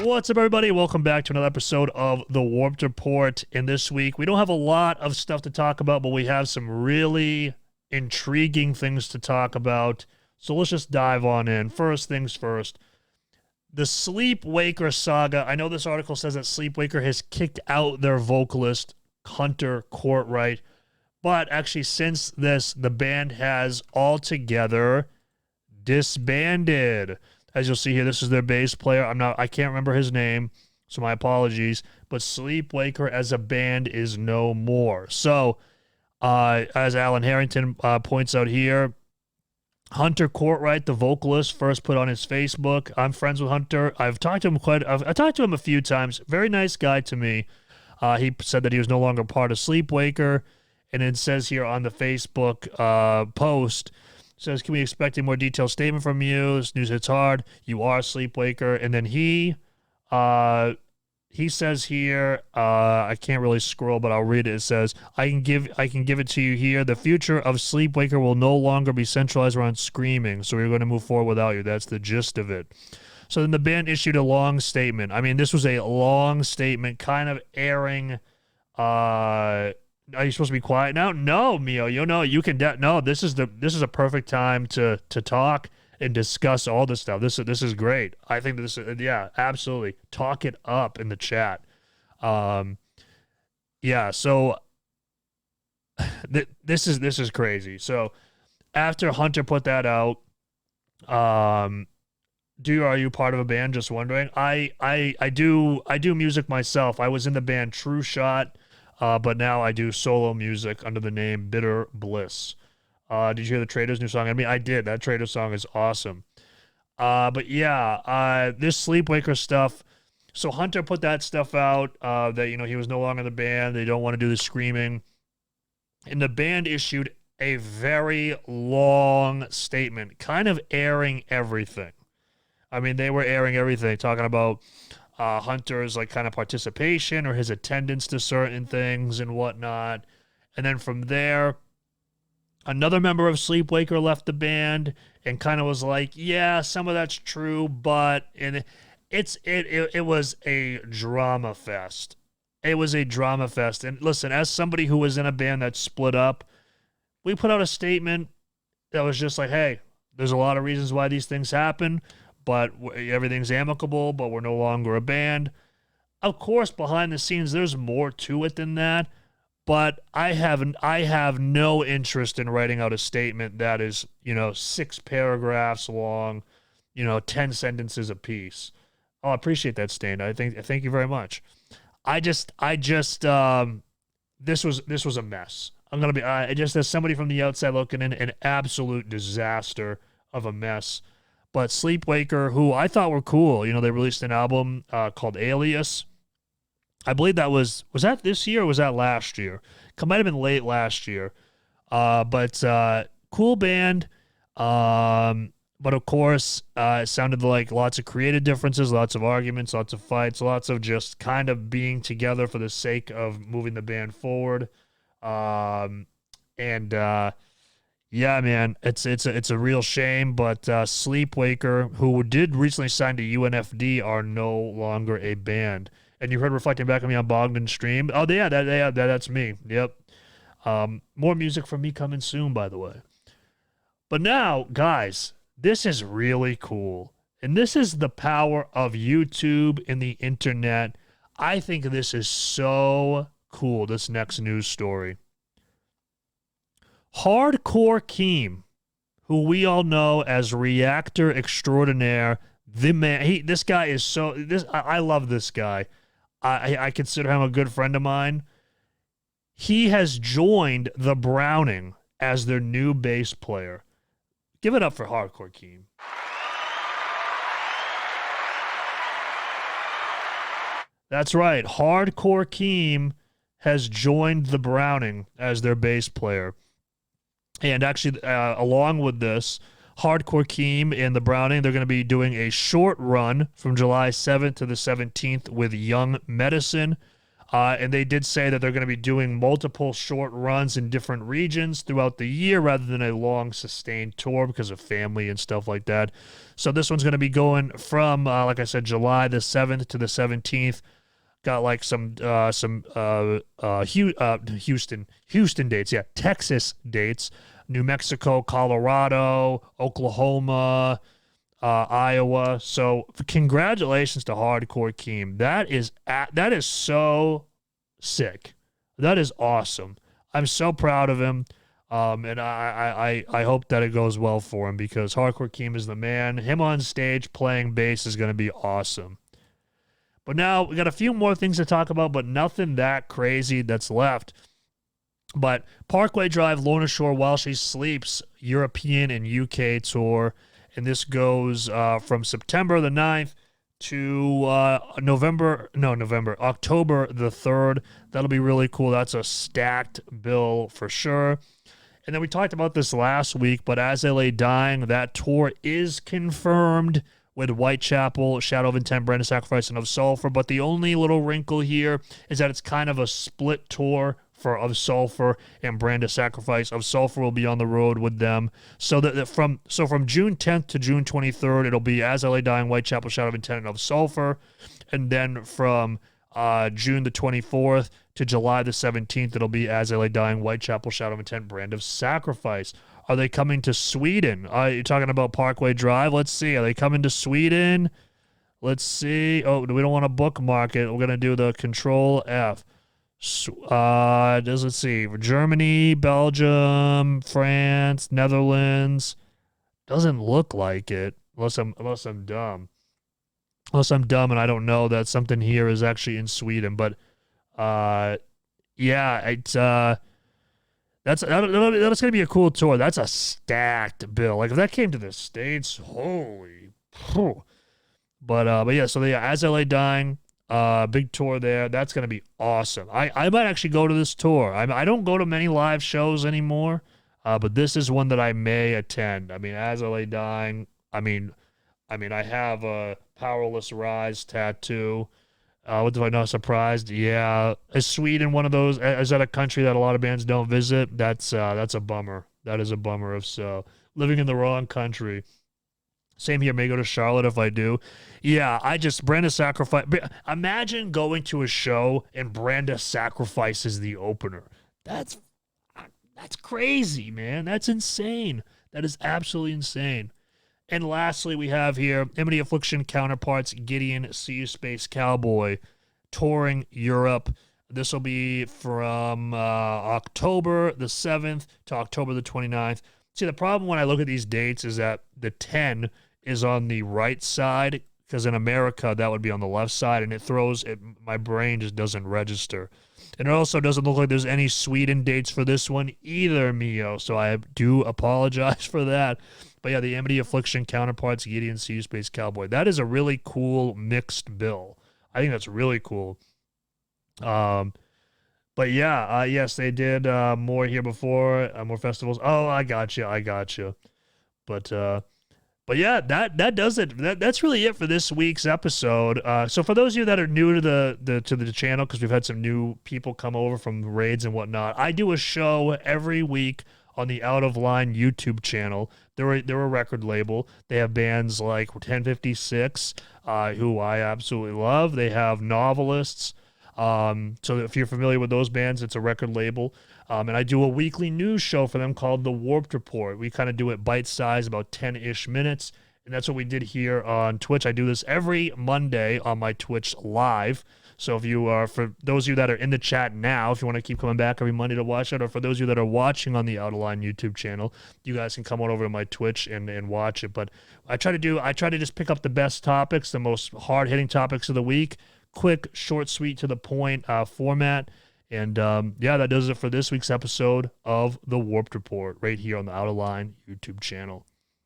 What's up, everybody? Welcome back to another episode of the Warped Report. And this week, we don't have a lot of stuff to talk about, but we have some really intriguing things to talk about. So let's just dive on in. First things first, the 𝗧𝗛𝗪 saga. I know this article says that 𝗧𝗪𝗪 has kicked out their vocalist, Hunter Courtright. But actually, since this, the band has altogether disbanded. As you'll see here, this is their bass player. I can't remember his name, so my apologies. But 𝗧𝗪𝗪 as a band is no more. So, as Alan Harrington points out here, Hunter Courtright, the vocalist, first put on his Facebook, "I'm friends with Hunter. I've talked to him I've talked to him a few times. Very nice guy to me." He said that he was no longer part of 𝗧𝗪𝗪, and it says here on the Facebook post. Says, "Can we expect a more detailed statement from you? This news hits hard. You are 𝗧𝗪𝗪." And then he says here, I can't really scroll, but I'll read it. It says, I can give it to you here. "The future of 𝗧𝗪𝗪 will no longer be centralized around screaming, so we're going to move forward without you." That's the gist of it. So then the band issued a long statement. I mean, this was a long statement, kind of airing. Are you supposed to be quiet now? No, Mio. You can. No, this is a perfect time to talk and discuss all this stuff. This is great. I think this is, yeah, absolutely. Talk it up in the chat. Yeah. So this is crazy. So after Hunter put that out, are you part of a band? Just wondering. I do music myself. I was in the band True Shot. But now I do solo music under the name Bitter Bliss. Did you hear the Traders' new song? I mean, I did. That Traders song is awesome. But yeah, this 𝗧𝗪𝗪 stuff. So Hunter put that stuff out, that, he was no longer in the band. They don't want to do the screaming. And the band issued a very long statement, kind of airing everything. I mean, they were airing everything, talking about Hunter's kind of participation or his attendance to certain things and whatnot. And then from there, another member of 𝗧𝗪𝗪 left the band and kind of was like, yeah, some of that's true, but it was a drama fest. It was a drama fest. And listen, as somebody who was in a band that split up, we put out a statement that was just like, hey, there's a lot of reasons why these things happen, but everything's amicable, but we're no longer a band. Of course, behind the scenes, there's more to it than that, but I have no interest in writing out a statement that is, 6 paragraphs long, 10 sentences apiece. Oh, I appreciate that, Stain. Thank you very much. This was a mess. I'm going to be, just as somebody from the outside looking in, an absolute disaster of a mess. But 𝗧𝗪𝗪, who I thought were cool, they released an album called Alias. I believe that was that this year or was that last year? It might have been late last year. But cool band. But of course, it sounded like lots of creative differences, lots of arguments, lots of fights, lots of just kind of being together for the sake of moving the band forward. Yeah, man, it's a real shame, but 𝗧𝗪𝗪, who did recently sign to UNFD, are no longer a band. And you heard Reflecting Back on Me on Bogdan Stream. Oh, yeah, that's me. Yep. More music from me coming soon, by the way. But now, guys, this is really cool. And this is the power of YouTube and the internet. I think this is so cool, this next news story. Hardcore Keem, who we all know as reactor extraordinaire, the man. This guy is so. I love this guy. I consider him a good friend of mine. He has joined the Browning as their new bass player. Give it up for Hardcore Keem. That's right. Hardcore Keem has joined the Browning as their bass player. And actually, along with this, Hardcore Keem and the Browning, they're going to be doing a short run from July 7th to the 17th with Young Medicine. And they did say that they're going to be doing multiple short runs in different regions throughout the year rather than a long sustained tour because of family and stuff like that. So this one's going to be going from, like I said, July the 7th to the 17th. Got like some Houston dates, yeah, Texas dates, New Mexico, Colorado, Oklahoma, Iowa. So congratulations to Hardcore Keem. That is so sick. That is awesome. I'm so proud of him. And I hope that it goes well for him because Hardcore Keem is the man. Him on stage playing bass is going to be awesome. But now we got a few more things to talk about, but nothing that crazy that's left. But Parkway Drive, Lorna Shore, While She Sleeps, European and UK tour. And this goes from September the 9th to October the 3rd. That'll be really cool. That's a stacked bill for sure. And then we talked about this last week, but As I Lay Dying, that tour is confirmed with Whitechapel, Shadow of Intent, Brand of Sacrifice, and Of Sulfur. But the only little wrinkle here is that it's kind of a split tour for Of Sulfur and Brand of Sacrifice. Of Sulfur will be on the road with them. So from June 10th to June 23rd, it'll be As I Lay Dying, Whitechapel, Shadow of Intent, and Of Sulfur. And then from June the 24th to July the 17th, it'll be As I Lay Dying, Whitechapel, Shadow of Intent, Brand of Sacrifice. Are they coming to Sweden? You're talking about Parkway Drive? Let's see. Are they coming to Sweden? Let's see. Oh, we don't want to bookmark it. We're going to do the Control F. Let's see. Germany, Belgium, France, Netherlands. Doesn't look like it. Unless I'm dumb. Unless I'm dumb and I don't know that something here is actually in Sweden. But, yeah, it's... That's going to be a cool tour. That's a stacked bill. Like, if that came to the States, holy. Phew. But yeah, so As I Lay Dying, big tour there. That's going to be awesome. I might actually go to this tour. I don't go to many live shows anymore, but this is one that I may attend. I mean, As I Lay Dying, I have a Powerless Rise tattoo. What if I'm not surprised? Yeah. Is Sweden one of those? Is that a country that a lot of bands don't visit? That's a bummer. That is a bummer. If so, living in the wrong country. Same here. May go to Charlotte if I do. Yeah, Brand of Sacrifice. Imagine going to a show and Brand of Sacrifice is the opener. That's crazy, man. That's insane. That is absolutely insane. And lastly, we have here Enmity Affliction counterparts Gideon 𝗧𝗪 Cowboy touring Europe. This will be from October the 7th to October the 29th. See, the problem when I look at these dates is that the 10 is on the right side because in America that would be on the left side, and my brain just doesn't register. And it also doesn't look like there's any Sweden dates for this one either, Mio, so I do apologize for that. But yeah, the Enmity Affliction counterparts, Gideon 𝗧𝗪 Cowboy. That is a really cool mixed bill. I think that's really cool. But yeah, yes, they did more here before, more festivals. Oh, I got you. But yeah, that does it. That's really it for this week's episode. So for those of you that are new to the channel, because we've had some new people come over from raids and whatnot, I do a show every week on the Out of Line YouTube channel. They're a record label. They have bands like 1056, who I absolutely love. They have Novelists. So if you're familiar with those bands, it's a record label. And I do a weekly news show for them called The Warped Report. We kind of do it bite-sized, about 10-ish minutes. And that's what we did here on Twitch. I do this every Monday on my Twitch live. So if you are, for those of you that are in the chat now, if you want to keep coming back every Monday to watch it, or for those of you that are watching on the Out of Line YouTube channel, you guys can come on over to my Twitch and watch it. But I try to just pick up the best topics, the most hard-hitting topics of the week, quick, short, sweet, to the point format. And yeah, that does it for this week's episode of The Warped Report right here on the Out of Line YouTube channel.